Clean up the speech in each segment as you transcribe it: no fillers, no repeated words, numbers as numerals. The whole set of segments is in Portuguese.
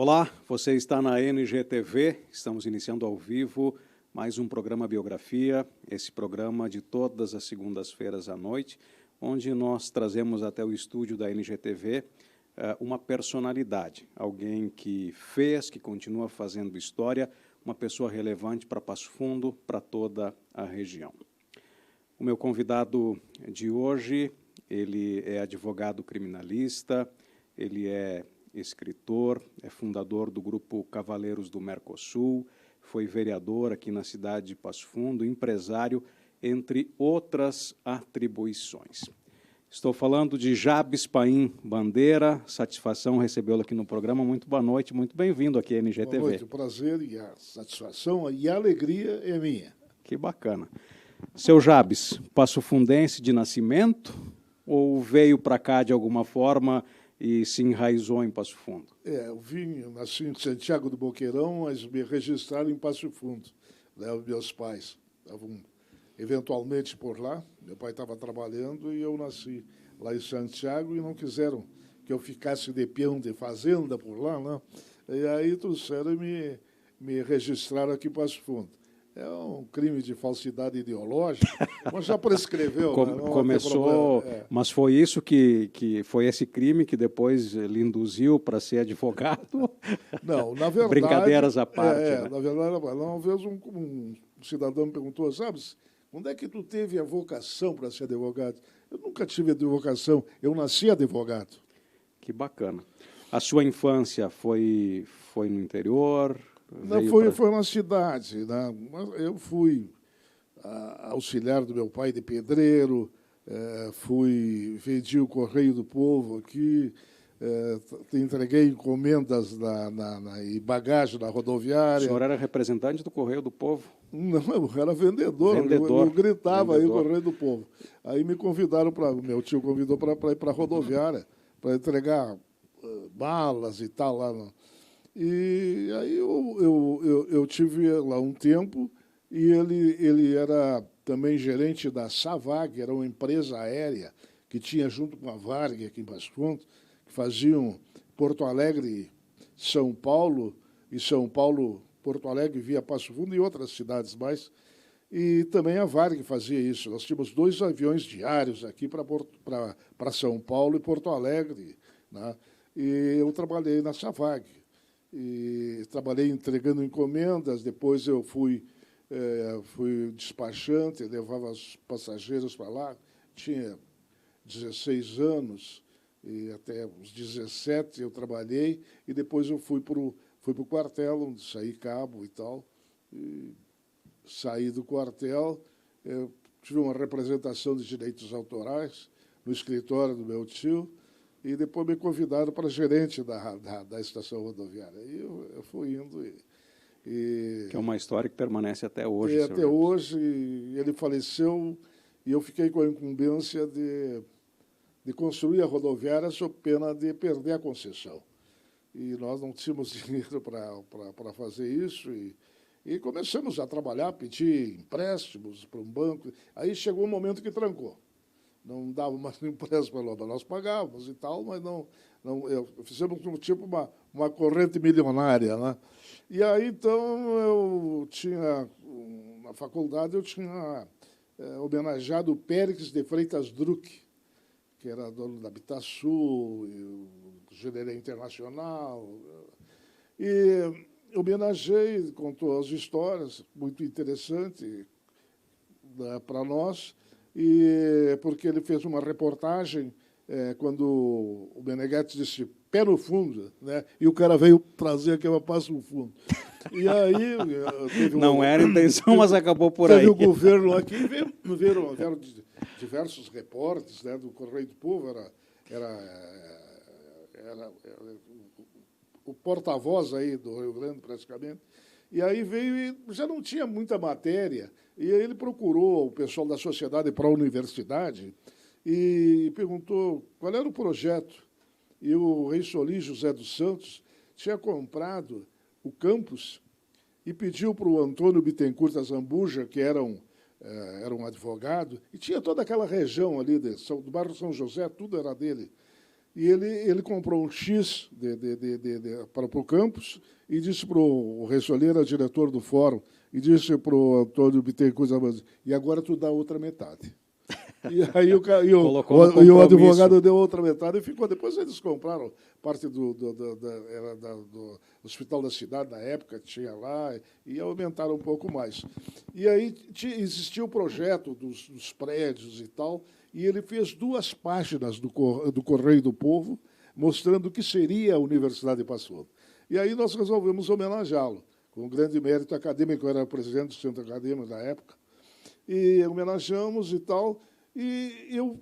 Olá, você está na NGTV, estamos iniciando ao vivo mais um programa Biografia, esse programa de todas as segundas-feiras à noite, onde nós trazemos até o estúdio da NGTV uma personalidade, alguém que fez, que continua fazendo história, uma pessoa relevante para Passo Fundo, para toda a região. O meu convidado de hoje, ele é advogado criminalista, ele é escritor, é fundador do grupo Cavaleiros do Mercosul, foi vereador aqui na cidade de Passo Fundo, empresário, entre outras atribuições. Estou falando de Jabes Paim Bandeira, satisfação recebê-lo aqui no programa. Muito boa noite, muito bem-vindo aqui à NGTV. Boa noite, o prazer e a satisfação e a alegria é minha. Que bacana. Seu Jabes, passofundense de nascimento ou veio para cá de alguma forma e se enraizou em Passo Fundo? Eu nasci em Santiago do Boqueirão, mas me registraram em Passo Fundo. Meus pais estavam eventualmente por lá, meu pai estava trabalhando e eu nasci lá em Santiago e não quiseram que eu ficasse de peão de fazenda por lá, né? E aí trouxeram e me registraram aqui em Passo Fundo. É um crime de falsidade ideológica, mas já prescreveu. Começou, mas foi isso que foi esse crime que depois lhe induziu para ser advogado? Não, na verdade... Brincadeiras à parte. Né? Na verdade, uma vez um cidadão me perguntou, sabes, onde é que tu teve a vocação para ser advogado? Eu nunca tive a vocação, eu nasci advogado. Que bacana. A sua infância foi no interior? Não, foi na cidade. Né? Eu fui auxiliar do meu pai de pedreiro, vendi o Correio do Povo aqui, entreguei encomendas e bagagem na rodoviária. O senhor era representante do Correio do Povo? Não, eu era vendedor. Eu gritava aí o Correio do Povo. Aí me convidaram, meu tio convidou para ir para a rodoviária, para entregar balas e tal lá. E aí eu tive lá um tempo e ele era também gerente da Savag, era uma empresa aérea que tinha junto com a Varg aqui em Passo Fundo, que faziam Porto Alegre, São Paulo, e São Paulo, Porto Alegre via Passo Fundo e outras cidades mais. E também a Varg fazia isso. Nós tínhamos 2 aviões diários aqui para São Paulo e Porto Alegre, né? E eu trabalhei na Savag. E trabalhei entregando encomendas, depois eu fui despachante, levava os passageiros para lá, tinha 16 anos, e até os 17 eu trabalhei, e depois eu fui para o quartel, onde saí cabo e tal, e saí do quartel, eu tive uma representação de direitos autorais no escritório do meu tio, e depois me convidaram para gerente da estação rodoviária. E eu fui indo. Que é uma história que permanece até hoje. E até hoje, ele faleceu e eu fiquei com a incumbência de construir a rodoviária sob pena de perder a concessão. E nós não tínhamos dinheiro para fazer isso. E começamos a trabalhar, pedir empréstimos para um banco. Aí chegou um momento que trancou. Não dava mais empréstimo, nós pagávamos e tal, mas fizemos tipo uma corrente milionária, né? E aí, então, eu tinha, na faculdade, eu tinha homenageado o Péricles de Freitas Druck, que era dono da Habitasul, Generê Internacional, e homenageei, contou as histórias, muito interessante para nós, e porque ele fez uma reportagem quando o Meneghetti disse pé no fundo, né? E o cara veio trazer aquela Passo Fundo. E aí não era a intenção, mas acabou por aí. Teve o governo aqui, vieram diversos repórteres, né, do Correio do Povo, era o porta-voz aí do Rio Grande, praticamente. E aí veio e já não tinha muita matéria. E aí ele procurou o pessoal da Sociedade para a Universidade e perguntou qual era o projeto. E o rei Solim José dos Santos tinha comprado o campus e pediu para o Antônio Bittencourt da Zambuja, que era um advogado, e tinha toda aquela região ali do bairro São José, tudo era dele. E ele comprou um X para o campus e disse para o Ressoleira, diretor do fórum, e disse para o Antônio Bittencourt, e agora tu dá a outra metade. E aí o advogado deu outra metade e ficou. Depois eles compraram parte do Hospital da Cidade, na época, tinha lá, e aumentaram um pouco mais. E aí existia o projeto dos prédios e tal, e ele fez 2 páginas do Correio do Povo, mostrando o que seria a Universidade de Passo Fundo. E aí nós resolvemos homenageá-lo, com um grande mérito acadêmico, eu era presidente do Centro Acadêmico na época, e homenageamos e tal, e eu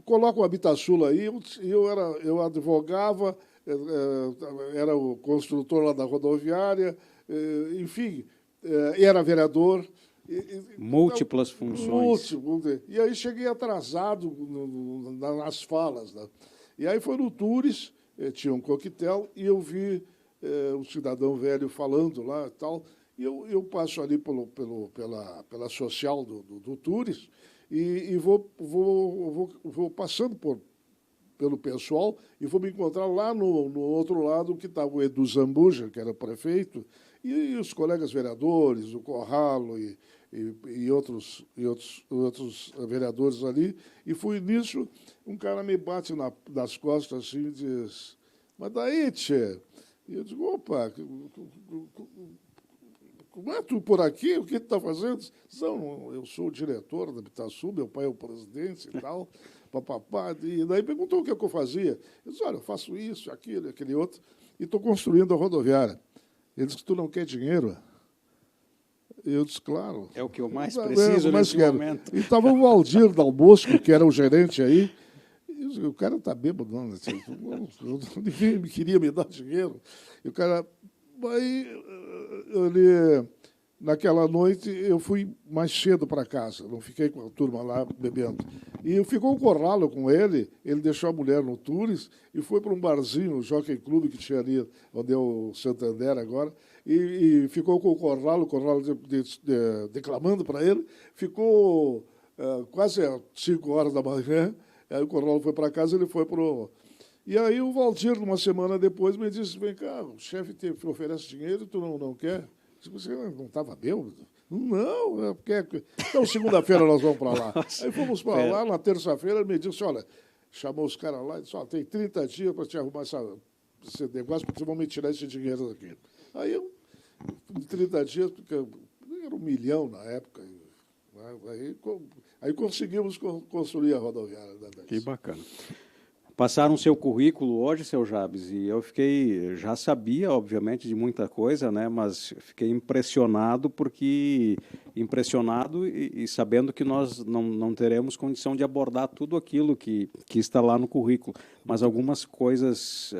coloco o Habitasul aí, eu advogava, era o construtor lá da rodoviária, enfim, era vereador. Múltiplas funções. E aí cheguei atrasado nas falas. Né? E aí foi no Tours, tinha um coquetel, e eu vi um cidadão velho falando lá e tal, e eu passo ali pela social do Tours e vou passando pelo pessoal e vou me encontrar lá no outro lado que estava o Edu Zambuja, que era prefeito, e os colegas vereadores, o Corralo e outros vereadores ali. E fui nisso, um cara me bate nas costas assim e diz, mas daí, tchê? E eu digo, opa, como é tu por aqui? O que tu está fazendo? Não, eu sou o diretor da Habitasul, meu pai é o presidente e tal, papapá. E daí perguntou o que eu fazia. Eu disse, olha, eu faço isso, aquilo, aquele outro, e estou construindo a rodoviária. Ele disse, tu não quer dinheiro? Eu disse, claro. É o que eu mais preciso nesse momento. E estava o Valdir Dalbosco, que era o gerente aí, e disse, o cara está bêbado, não, ninguém queria me dar dinheiro. E o cara... Aí, naquela noite, eu fui mais cedo para casa, não fiquei com a turma lá bebendo. E ficou o Corralo com ele deixou a mulher no Tours e foi para um barzinho, o Jockey Club, que tinha ali, onde é o Santander agora, e ficou com o Corralo declamando para ele, ficou quase às 5 horas da manhã, aí o Corralo foi para casa, ele foi para o... E aí o Valdir, uma semana depois, me disse, vem cá, o chefe te oferece dinheiro e tu não quer? Você não estava bêbado? Não, é porque... Então, segunda-feira nós vamos para lá. Aí fomos para lá, na terça-feira, ele me disse, olha, chamou os caras lá e disse, olha, tem 30 dias para te arrumar esse negócio, porque vão me tirar esse dinheiro daqui. Aí eu, em 30 dias, porque era 1 milhão na época, aí conseguimos construir a rodoviária. Que bacana. Passaram o seu currículo hoje, seu Jabes, e eu já sabia, obviamente, de muita coisa, né, mas fiquei impressionado e sabendo que nós não teremos condição de abordar tudo aquilo que está lá no currículo, mas algumas coisas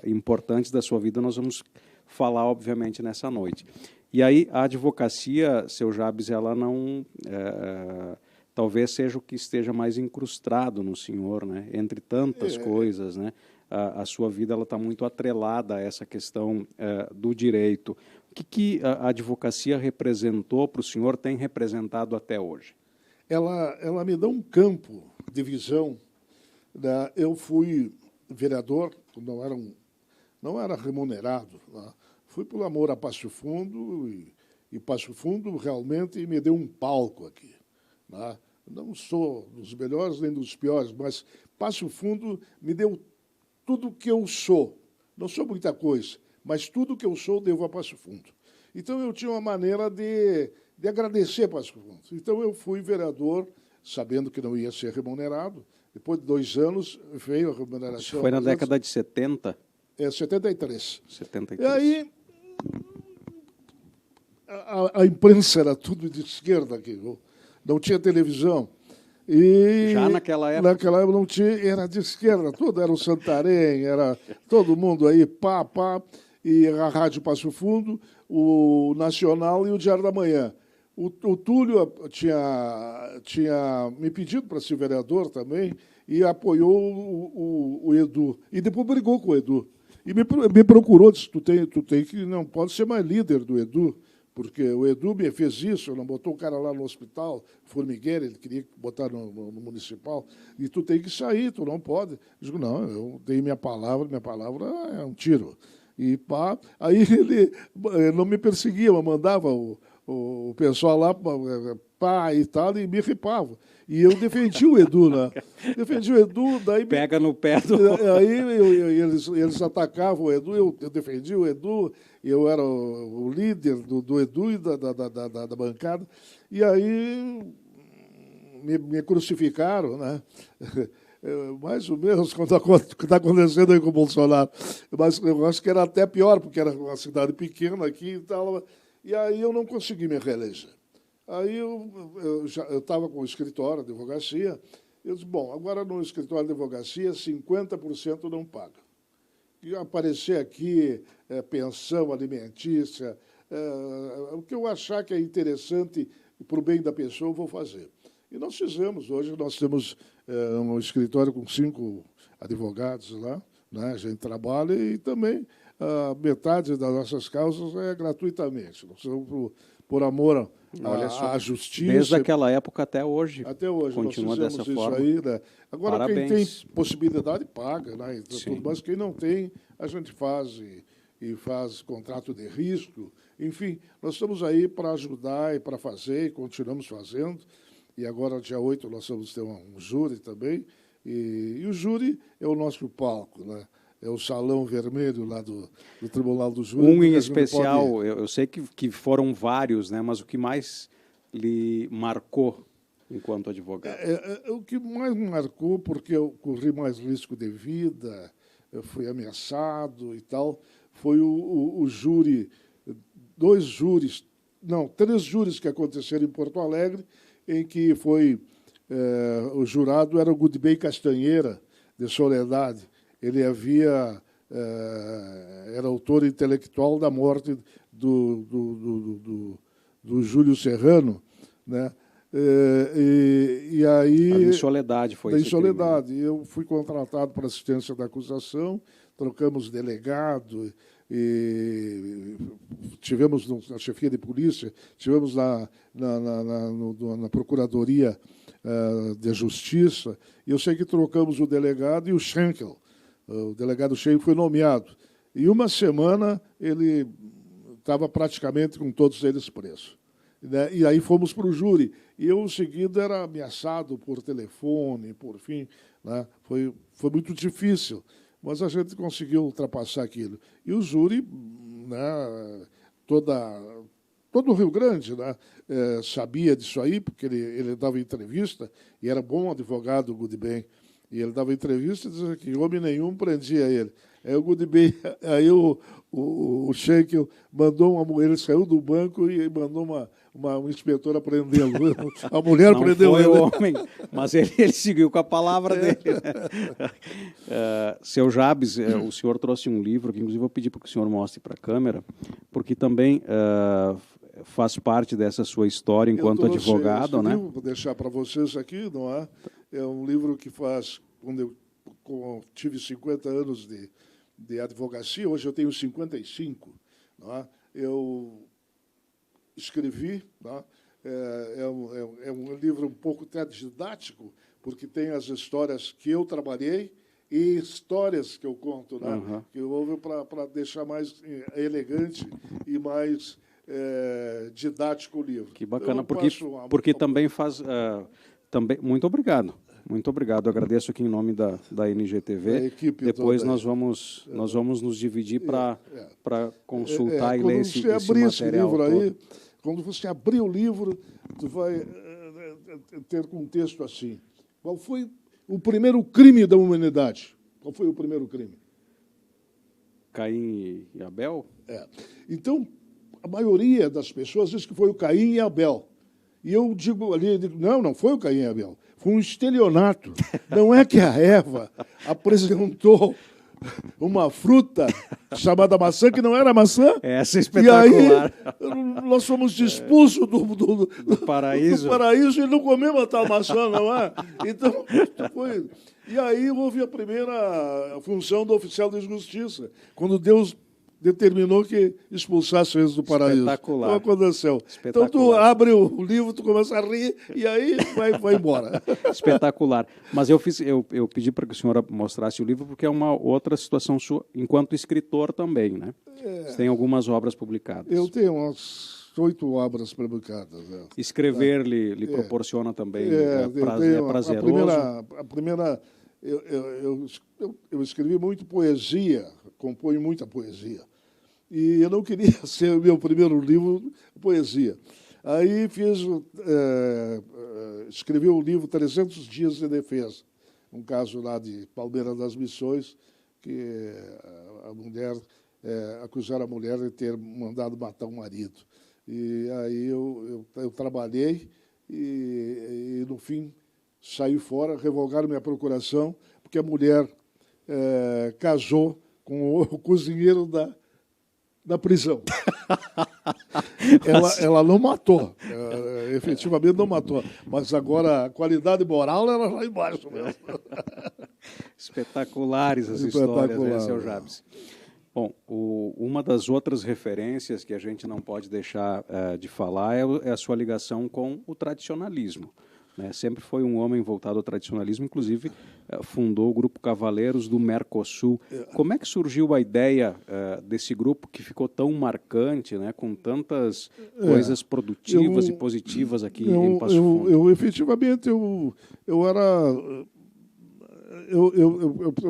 importantes da sua vida nós vamos falar, obviamente, nessa noite. E aí, a advocacia, seu Jabes, ela não... talvez seja o que esteja mais incrustado no senhor, né? Entre tantas coisas, né? A sua vida está muito atrelada a essa questão do direito. O que a advocacia representou para o senhor, tem representado até hoje? Ela me dá um campo de visão. Né? Eu fui vereador, não era remunerado. Né? Fui por amor a Passo Fundo, e Passo Fundo realmente me deu um palco aqui. Não sou dos melhores nem dos piores, mas Passo Fundo me deu tudo o que eu sou. Não sou muita coisa, mas tudo o que eu sou devo a Passo Fundo. Então, eu tinha uma maneira de agradecer a Passo Fundo. Então, eu fui vereador, sabendo que não ia ser remunerado. Depois de 2 anos, veio a remuneração. Isso foi na década de 70? 73. 73. E aí, a imprensa era tudo de esquerda aqui, não tinha televisão. E já naquela época? Naquela época não tinha, era de esquerda, tudo era o Santarém, era todo mundo aí, e a Rádio Passo Fundo, o Nacional e o Diário da Manhã. O Túlio tinha me pedido para ser vereador também e apoiou o Edu. E depois brigou com o Edu. E me procurou, disse, tu tem que, não pode ser mais líder do Edu, porque o Edu me fez isso, não botou o cara lá no hospital, formigueiro, ele queria botar no municipal, e tu tem que sair, tu não pode. Eu digo, não, eu tenho minha palavra é um tiro. E pá, aí ele não me perseguia, mas mandava o pessoal lá, pá e tal, e me ripava. E eu defendi o Edu, né? Defendi o Edu, daí... Pega no pé do... Aí eles atacavam o Edu, eu defendi o Edu, eu era o líder do Edu e da bancada, e aí me crucificaram, né? Mais ou menos quando está acontecendo aí com o Bolsonaro. Mas eu acho que era até pior, porque era uma cidade pequena aqui e tal. E aí eu não consegui me reeleger. Aí eu estava com o escritório de advocacia. Eu disse, bom, agora no escritório de advocacia, 50% não paga. E aparecer aqui pensão alimentícia, o que eu achar que é interessante para o bem da pessoa, eu vou fazer. E nós fizemos. Hoje nós temos um escritório com 5 advogados lá, né? A gente trabalha e também metade das nossas causas é gratuitamente. Nós somos por amor à justiça. Desde aquela época até hoje. Até hoje. Continua nós dessa isso forma. aí, né? Agora, Parabéns. quem tem possibilidade, paga, né? Mas quem não tem, a gente faz e faz contrato de risco. Enfim, nós estamos aí para ajudar e para fazer, e continuamos fazendo. E agora, dia 8, nós vamos ter um júri também. E o júri é o nosso palco, né? É o salão vermelho lá do Tribunal do Júri. Um em especial, eu sei que foram vários, né? Mas o que mais lhe marcou enquanto advogado? O que mais me marcou, porque eu corri mais risco de vida, eu fui ameaçado e tal, foi o júri, 3 júris que aconteceram em Porto Alegre, em que foi o jurado era o Goodbey Castanheira, de Soledade. Ele era autor intelectual da morte do Júlio Serrano, né? E aí... Em Soledade foi isso. Em Soledade. Eu fui contratado para assistência da acusação, trocamos delegado, e tivemos na chefia de polícia, tivemos na Procuradoria de Justiça, e eu sei que trocamos o delegado e o Schenkel. O delegado Schenkel foi nomeado. E uma semana ele estava praticamente com todos eles presos. Né? E aí fomos para o júri. E eu, em seguida, era ameaçado por telefone, por fim. Né? Foi muito difícil, mas a gente conseguiu ultrapassar aquilo. E o júri, né, todo o Rio Grande, né, sabia disso aí, porque ele dava entrevista, e era bom advogado, o Goodbey. E ele dava entrevista e dizia que homem nenhum prendia ele. Aí o Goodbey, aí o Schenkel mandou ele saiu do banco e mandou uma inspetora prendê-lo. A mulher prendeu ele. Não foi o homem, mas ele seguiu com a palavra dele. Seu Jabes, o senhor trouxe um livro, que inclusive eu pedi para que o senhor mostre para a câmera, porque também faz parte dessa sua história enquanto advogado, né? Vou deixar para vocês aqui, não é? É um livro que faz, quando eu tive 50 anos de advocacia, hoje eu tenho 55, não é? Eu escrevi, não é? É um livro um pouco até didático, porque tem as histórias que eu trabalhei e histórias que eu conto, né? Uhum. Que eu ouvo para deixar mais elegante e mais didático o livro. Que bacana, porque também faz... também, muito obrigado. Muito obrigado. Eu agradeço aqui em nome da NGTV. Depois nós vamos nos dividir para consultar e ler esse material livro aí, quando você abrir o livro, tu vai ter um texto assim. Qual foi o primeiro crime da humanidade? Qual foi o primeiro crime? Caim e Abel? Então, a maioria das pessoas diz que foi o Caim e Abel. E eu digo ali, não foi o Caim e Abel, foi um estelionato. Não é que a Eva apresentou uma fruta chamada maçã, que não era maçã. Essa é espetacular. E aí nós fomos expulsos do paraíso. Do paraíso e não comemos a tal maçã, não é? Então, foi... E aí houve a primeira função do oficial de justiça, quando Deus determinou que expulsasse eles do paraíso. Espetacular. Não aconteceu. Espetacular. Então, tu abre o livro, tu começa a rir, e aí vai embora. Espetacular. Mas eu pedi para que o senhor mostrasse o livro, porque é uma outra situação sua, enquanto escritor também, né? Você tem algumas obras publicadas. Eu tenho umas 8 obras publicadas. Escrever lhe proporciona também prazeroso? A primeira eu escrevi muito poesia, componho muita poesia. E eu não queria ser o meu primeiro livro poesia. Aí escrevi o livro 300 Dias de Defesa, um caso lá de Palmeira das Missões, que a mulher acusaram a mulher de ter mandado matar o marido. E aí eu trabalhei e, no fim, saí fora, revogaram minha procuração, porque a mulher casou com o cozinheiro da prisão. Ela não matou, efetivamente não matou, mas agora a qualidade moral era lá embaixo mesmo. Espetaculares as histórias, né, seu Jabes? Bom, uma das outras referências que a gente não pode deixar de falar é a sua ligação com o tradicionalismo. Né? Sempre foi um homem voltado ao tradicionalismo, inclusive fundou o Grupo Cavaleiros do Mercosul. Como é que surgiu a ideia desse grupo que ficou tão marcante, né, com tantas coisas produtivas e positivas aqui em Passo Fundo? Efetivamente, eu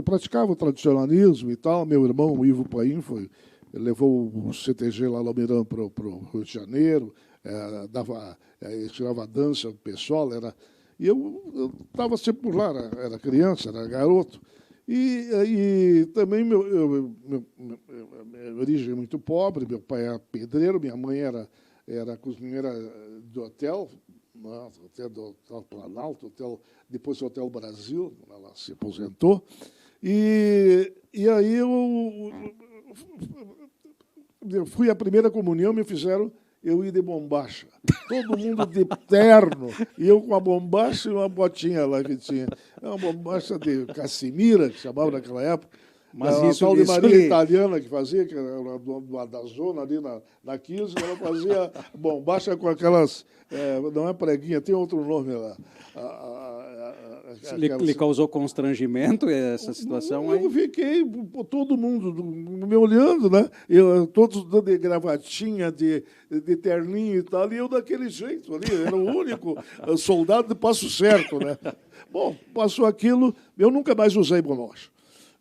praticava o tradicionalismo e tal. Meu irmão, o Ivo Paim, levou o CTG lá no Mirão para o Rio de Janeiro, tirava dança pessoal, e eu estava sempre por lá, era criança, era garoto. E também minha origem é muito pobre, meu pai era pedreiro, minha mãe era cozinheira do hotel, hotel do Hotel Planalto, depois do Hotel Brasil, ela se aposentou. E aí eu fui à primeira comunhão, me fizeram eu ir de bombacha. Todo mundo de terno, e eu com a bombacha e uma botinha lá que tinha. É uma bombacha de Cassimira, que chamava naquela época. Mas isso, tal de Maria Italiana que fazia, que era da zona ali na 15, ela fazia bombacha com aquelas... não é preguinha, tem outro nome lá. Lhe causou constrangimento essa situação? Eu fiquei, todo mundo me olhando, né? Todos de gravatinha, de terninho e tal, e eu daquele jeito ali, era o único soldado de passo certo, né? Bom, passou aquilo, eu nunca mais usei bombacha.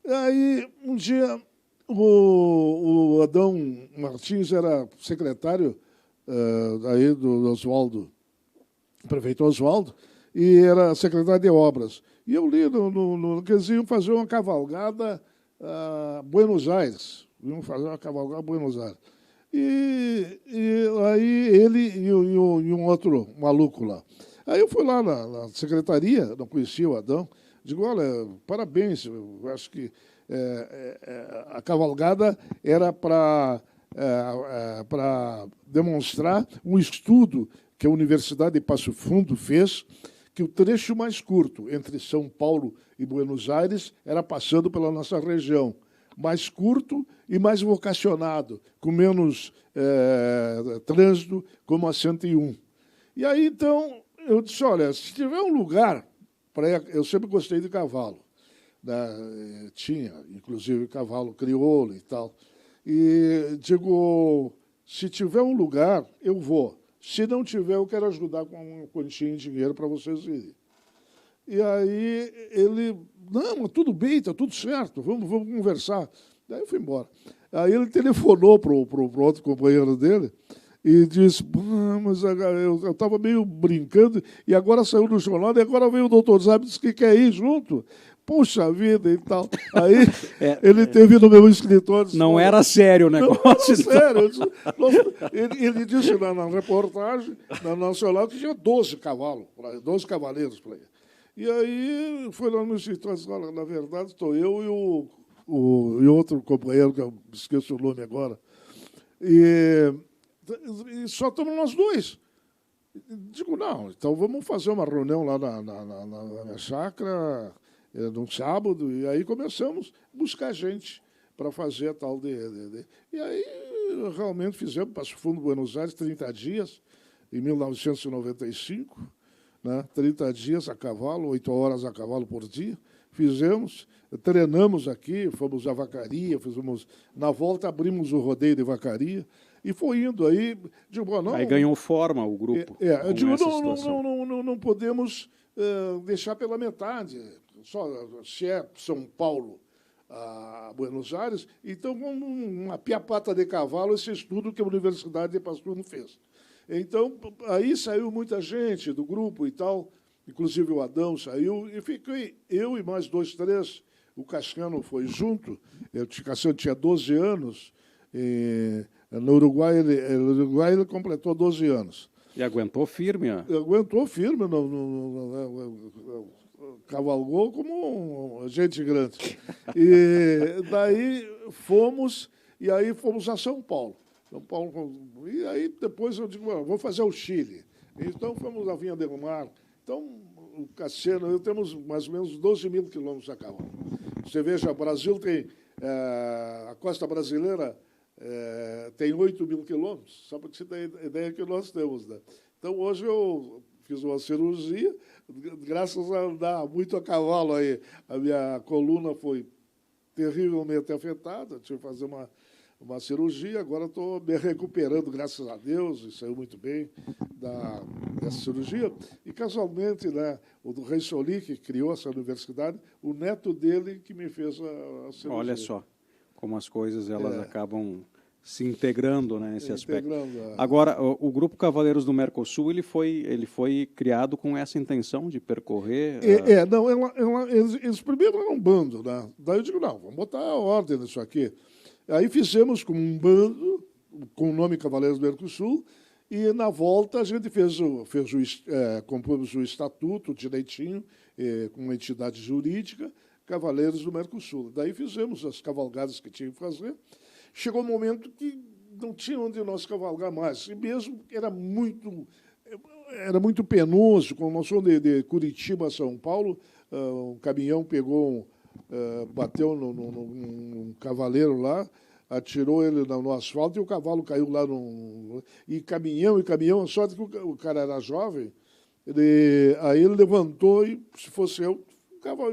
Aí, um dia, o Adão Martins era secretário aí do Oswaldo, prefeito Oswaldo, e era secretário de obras. E eu li que eles iam fazer uma cavalgada a Buenos Aires. Iam fazer uma cavalgada a Buenos Aires. E aí ele e um outro maluco lá. Aí eu fui lá na secretaria, não conhecia o Adão, digo, olha, parabéns, eu acho que a cavalgada era para demonstrar um estudo que a Universidade de Passo Fundo fez, que o trecho mais curto entre São Paulo e Buenos Aires era passando pela nossa região, mais curto e mais vocacionado, com menos trânsito, como a 101. E aí, então, eu disse, olha, se tiver um lugar... Eu sempre gostei de cavalo. Né? Tinha, inclusive, cavalo crioulo e tal. E digo, se tiver um lugar, eu vou. Se não tiver, eu quero ajudar com uma quantia de dinheiro para vocês irem. E aí ele, não, mas tudo bem, está tudo certo, vamos conversar. Daí eu fui embora. Aí ele telefonou para o outro companheiro dele e disse, mas eu estava meio brincando e agora saiu no jornal e agora veio o doutor Zab e disse que quer ir junto. Puxa vida e tal. Aí ele teve no meu escritório... Disse, não era sério o negócio. Não era sério. Ele disse na reportagem, na Nacional, que tinha 12 cavalos, 12 cavaleiros para ir. E aí foi lá no escritório e disse, olha, na verdade estou eu e outro companheiro, que eu esqueço o nome agora, e só estamos nós dois. Digo, não, então vamos fazer uma reunião lá na minha chácara, num sábado, e aí começamos a buscar gente. para fazer a tal E aí, realmente, fizemos Passo Fundo, Buenos Aires, 30 dias, em 1995, né? 30 dias a cavalo, 8 horas a cavalo por dia. Fizemos, treinamos aqui, fomos a Vacaria, na volta abrimos o rodeio de Vacaria, e foi indo aí. Digo, não, aí ganhou forma o grupo. Eu digo, não podemos deixar pela metade. Só, se é São Paulo a Buenos Aires, então vamos uma piapata de cavalo, esse estudo que a Universidade de Passo Fundo fez. Então, aí saiu muita gente do grupo e tal, inclusive o Adão saiu, e fiquei eu e mais 2, 3, o Cascano foi junto, o Cascano tinha 12 anos, no Uruguai ele completou 12 anos. E aguentou firme, ó. Aguentou firme, cavalgou como gente grande. E daí fomos a São Paulo. E aí depois eu digo, vou fazer o Chile. Então fomos a Vinha del Mar. Então, o Cassiano, temos mais ou menos 12 mil quilômetros a cavalo. Você veja, o Brasil tem, a costa brasileira tem 8 mil quilômetros, só para você ter ideia que nós temos. Né? Então, hoje eu fiz uma cirurgia, graças a andar muito a cavalo aí. A minha coluna foi terrivelmente afetada, tive que fazer uma cirurgia, agora estou me recuperando, graças a Deus, e saiu muito bem dessa cirurgia. E, casualmente, né, o do Rei Soli, que criou essa universidade, o neto dele que me fez a cirurgia. Olha só como as coisas elas acabam se integrando, né, nesse aspecto. Agora, o Grupo Cavaleiros do Mercosul ele foi criado com essa intenção de percorrer... Não, eles primeiro eram um bando, né? Daí eu digo, não, vamos botar a ordem nisso aqui. Aí fizemos com um bando, com o nome Cavaleiros do Mercosul, e na volta a gente compôs o estatuto direitinho, com uma entidade jurídica, Cavaleiros do Mercosul. Daí fizemos as cavalgadas que tinha que fazer. Chegou um momento que não tinha onde nós cavalgar mais, e mesmo era muito penoso. Quando nós fomos de Curitiba a São Paulo, um caminhão bateu num cavaleiro lá, atirou ele no asfalto e o cavalo caiu lá e caminhão, a sorte que o cara era jovem, aí ele levantou e, se fosse eu,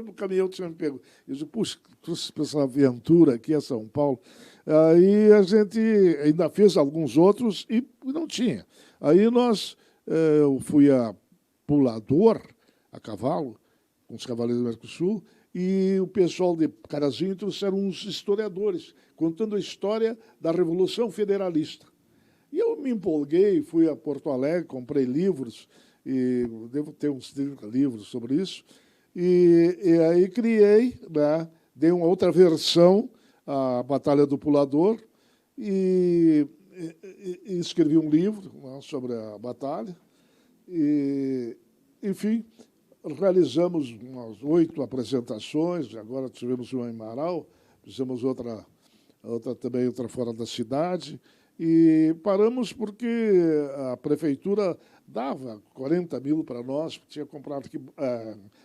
o caminhão tinha me pego. Eu disse, puxa, trouxe essa aventura aqui a São Paulo. Aí a gente ainda fez alguns outros e não tinha. Aí eu fui a Pulador, a cavalo, com os Cavaleiros do Mercosul, e o pessoal de Carazinho trouxeram uns historiadores, contando a história da Revolução Federalista. E eu me empolguei, fui a Porto Alegre, comprei livros, e devo ter uns 30 livros sobre isso, e aí criei, né, dei uma outra versão, a Batalha do Pulador, e escrevi um livro, né, sobre a batalha, e, enfim, realizamos umas 8 apresentações, agora tivemos uma em Marau, fizemos outra fora da cidade, e paramos porque a prefeitura dava 40 mil para nós, tinha comprado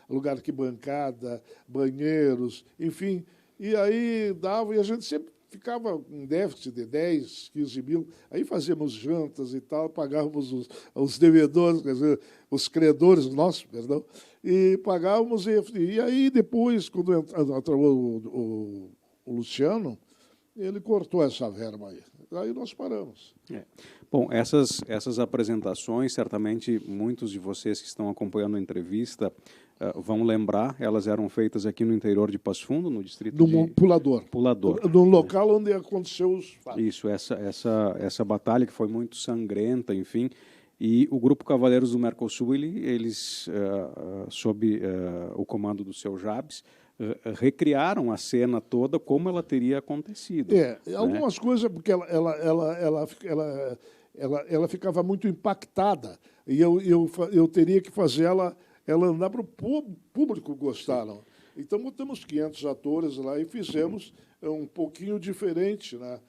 lugar de bancada, banheiros, enfim, e aí dava, e a gente sempre ficava com déficit de 10, 15 mil, aí fazíamos jantas e tal, pagávamos os devedores, quer dizer, os credores nossos, perdão, e pagávamos, e aí depois, quando entrou o Luciano, ele cortou essa verba aí nós paramos. Bom, essas apresentações, certamente muitos de vocês que estão acompanhando a entrevista vão lembrar, elas eram feitas aqui no interior de Passo Fundo, no distrito de... Pulador. No local onde aconteceu os fatos. Isso, essa batalha que foi muito sangrenta, enfim, e o Grupo Cavaleiros do Mercosul, eles sob o comando do seu Jabes, recriaram a cena toda como ela teria acontecido. Algumas coisas, porque ela ficava muito impactada, e eu teria que fazer ela andar para o público gostar. Não? Então, botamos 500 atores lá e fizemos um pouquinho diferente, né?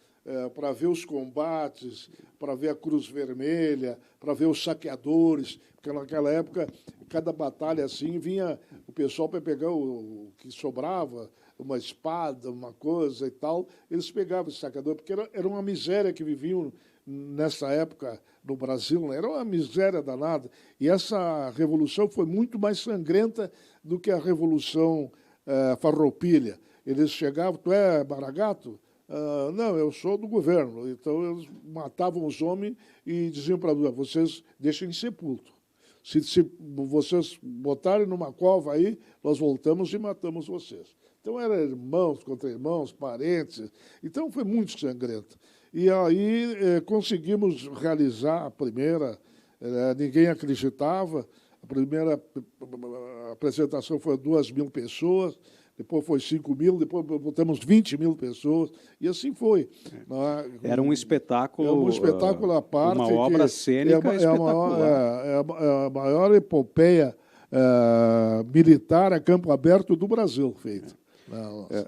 Para ver os combates, para ver a Cruz Vermelha, para ver os saqueadores, porque naquela época, cada batalha assim, vinha o pessoal para pegar o que sobrava, uma espada, uma coisa e tal, eles pegavam esse sacador, porque era uma miséria que viviam nessa época no Brasil, né? Era uma miséria danada. E essa revolução foi muito mais sangrenta do que a Revolução Farroupilha. Eles chegavam, tu é Maragato? Não, eu sou do governo. Então, eles matavam os homens e diziam para eles, vocês deixem de sepulto. Se vocês botarem numa cova aí, nós voltamos e matamos vocês. Então, eram irmãos contra irmãos, parentes. Então, foi muito sangrento. E aí conseguimos realizar a primeira, ninguém acreditava, a primeira apresentação foi 2.000 pessoas, depois foi 5.000, depois botamos 20.000 pessoas, e assim foi. Era um espetáculo... É um espetáculo à parte. Uma obra cênica espetacular. É a maior epopeia militar a campo aberto do Brasil feita.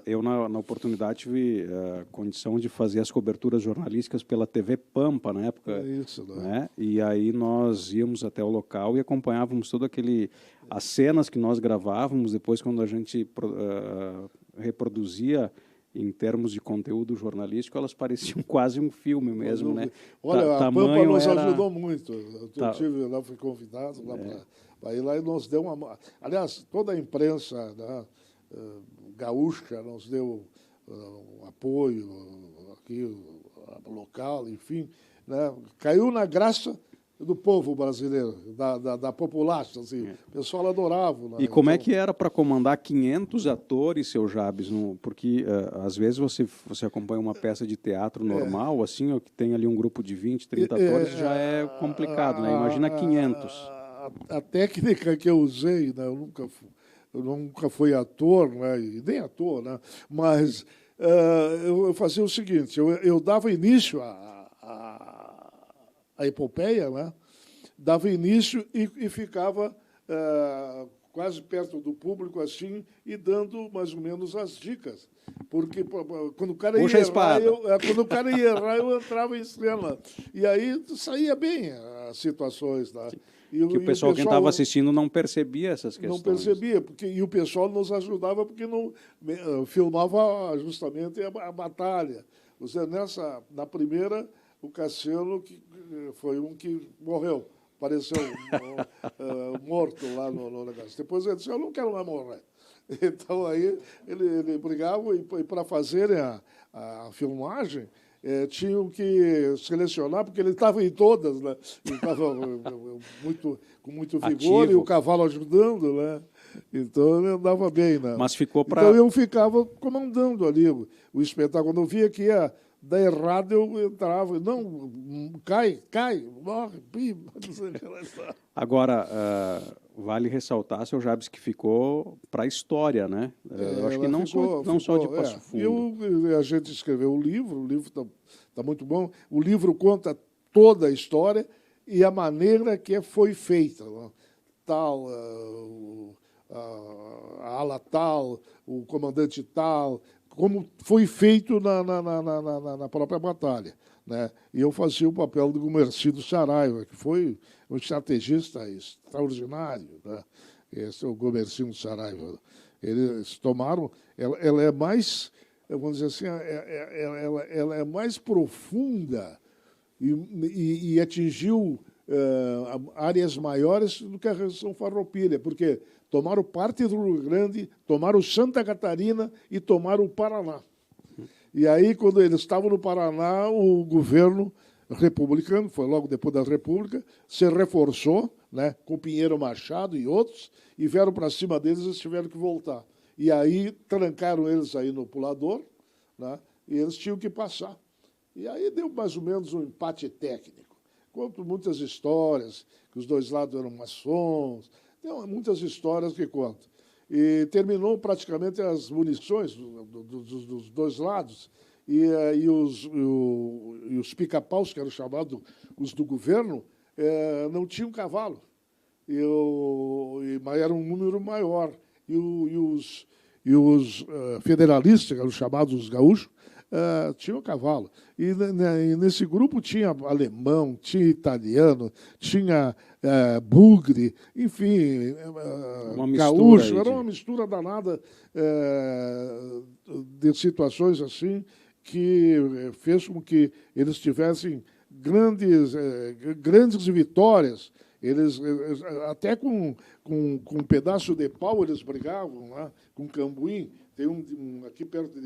Eu, na oportunidade, tive a condição de fazer as coberturas jornalísticas pela TV Pampa, na época. Isso, né? E aí nós íamos até o local e acompanhávamos todo aquele... As cenas que nós gravávamos, depois, quando a gente reproduzia em termos de conteúdo jornalístico, elas pareciam quase um filme mesmo, né? Olha, a Pampa nos ajudou muito. Eu fui convidado lá para ir lá e nos deu uma... Aliás, toda a imprensa... né, gaúcha nos deu apoio aqui, local, enfim, né? Caiu na graça do povo brasileiro, da população, assim. O pessoal adorava. Né? E como é que era para comandar 500 atores, seu Jabes? Porque, às vezes, você acompanha uma peça de teatro normal, assim, ou que tem ali um grupo de 20, 30 atores, já é complicado, né? Imagina 500. A técnica que eu usei, né? Eu nunca fui ator, né, e nem ator, né, mas eu fazia o seguinte, eu dava início à epopeia, né, dava início e ficava quase perto do público assim e dando mais ou menos as dicas. Porque quando o cara ia errar, eu entrava em cena. E aí saía bem as situações, né? Que o pessoal que estava assistindo não percebia essas questões. Não percebia, e o pessoal nos ajudava porque não filmava justamente a batalha. Na primeira, o Cassiano foi um que morreu, apareceu morto lá no negócio. Depois ele disse, eu não quero mais morrer. Então, aí, ele brigava e para fazerem a filmagem, tinham que selecionar, porque ele estava em todas, né? Ele estava com muito vigor, ativo. E o cavalo ajudando, né? Então, ele andava bem. Né? Mas ficou para... Então, eu ficava comandando ali o espetáculo. Quando eu via que ia dar errado, eu entrava. Não, cai, morre, pima. Agora, vale ressaltar, seu Jabes, que ficou para a história, né? Eu acho que não só de Passo Fundo. A gente escreveu o livro está muito bom. O livro conta toda a história e a maneira que foi feita. Né? Tal, a ala tal, o comandante tal, como foi feito na própria batalha. Né? E eu fazia o papel do Gumercindo Saraiva, que foi um estrategista extraordinário. Né? Esse é o Gumercindo Saraiva. Eles tomaram... Ela é mais, vamos dizer assim, ela é mais profunda e atingiu áreas maiores do que a Revolução Farroupilha, porque tomaram parte do Rio Grande, tomaram Santa Catarina e tomaram o Paraná. E aí, quando eles estavam no Paraná, o governo republicano, foi logo depois da República, se reforçou, né, com Pinheiro Machado e outros, e vieram para cima deles e eles tiveram que voltar. E aí trancaram eles aí no pulador, né, e eles tinham que passar. E aí deu mais ou menos um empate técnico. Conto muitas histórias, que os dois lados eram maçons, tem muitas histórias que contam. E terminou praticamente as munições dos dois lados, e os pica-paus, que eram chamados os do governo, não tinham cavalo, mas era um número maior. E os federalistas, que eram chamados os gaúchos, tinha o cavalo. E nesse grupo tinha alemão, tinha italiano, tinha bugre, enfim, gaúcho. Era uma mistura danada de situações assim que fez com que eles tivessem grandes vitórias. Eles até com um pedaço de pau eles brigavam lá, com cambuim. Tem aqui perto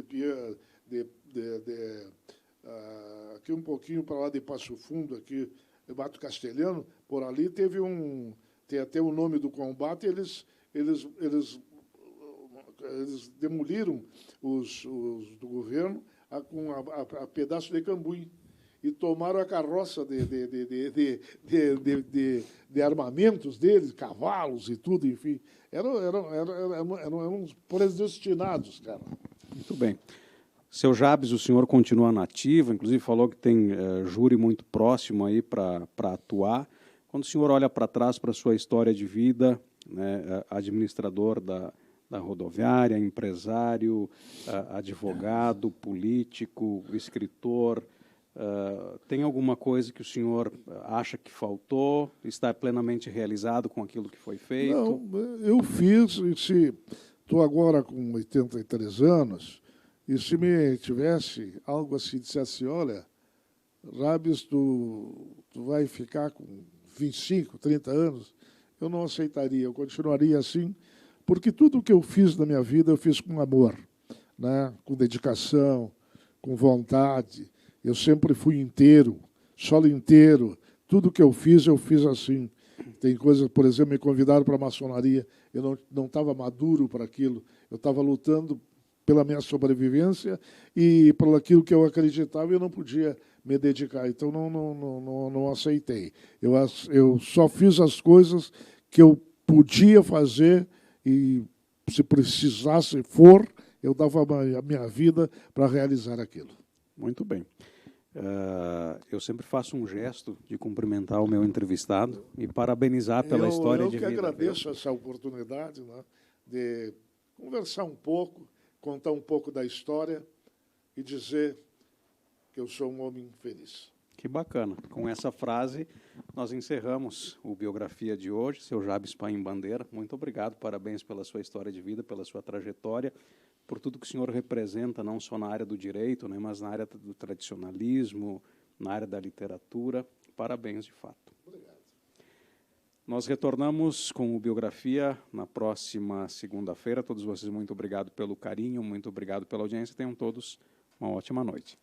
aqui um pouquinho para lá de Passo Fundo, aqui Mato Castelhano, por ali tem até o nome do combate. Eles demoliram os do governo com a pedaço de cambuim e tomaram a carroça de armamentos deles, cavalos e tudo, enfim. Eram predestinados, cara. Muito bem. Seu Jabes, o senhor continua na ativa, inclusive falou que tem júri muito próximo aí para atuar. Quando o senhor olha para trás para a sua história de vida, né, administrador da rodoviária, empresário, advogado, político, escritor, tem alguma coisa que o senhor acha que faltou? Está plenamente realizado com aquilo que foi feito? Não, eu fiz, estou agora com 83 anos, e se me tivesse algo assim, dissesse, olha, Jabes, tu vai ficar com 25, 30 anos, eu não aceitaria, eu continuaria assim, porque tudo o que eu fiz na minha vida, eu fiz com amor, né? Com dedicação, com vontade. Eu sempre fui inteiro, solo inteiro. Tudo que eu fiz assim. Tem coisas, por exemplo, me convidaram para a maçonaria, eu não estava maduro para aquilo, eu estava lutando pela minha sobrevivência e por aquilo que eu acreditava e eu não podia me dedicar, então não aceitei. Eu só fiz as coisas que eu podia fazer e, se precisasse eu dava a minha vida para realizar aquilo. Muito bem. Eu sempre faço um gesto de cumprimentar o meu entrevistado e parabenizar pela história de vida. Eu que agradeço essa oportunidade, né, de conversar um pouco, contar um pouco da história e dizer que eu sou um homem feliz. Que bacana. Com essa frase, nós encerramos o Biografia de hoje. Seu Jabes Paim Bandeira, muito obrigado, parabéns pela sua história de vida, pela sua trajetória, por tudo que o senhor representa, não só na área do direito, né, mas na área do tradicionalismo, na área da literatura. Parabéns, de fato. Obrigado. Nós retornamos com o Biografia na próxima segunda-feira. Todos vocês, muito obrigado pelo carinho, muito obrigado pela audiência. Tenham todos uma ótima noite.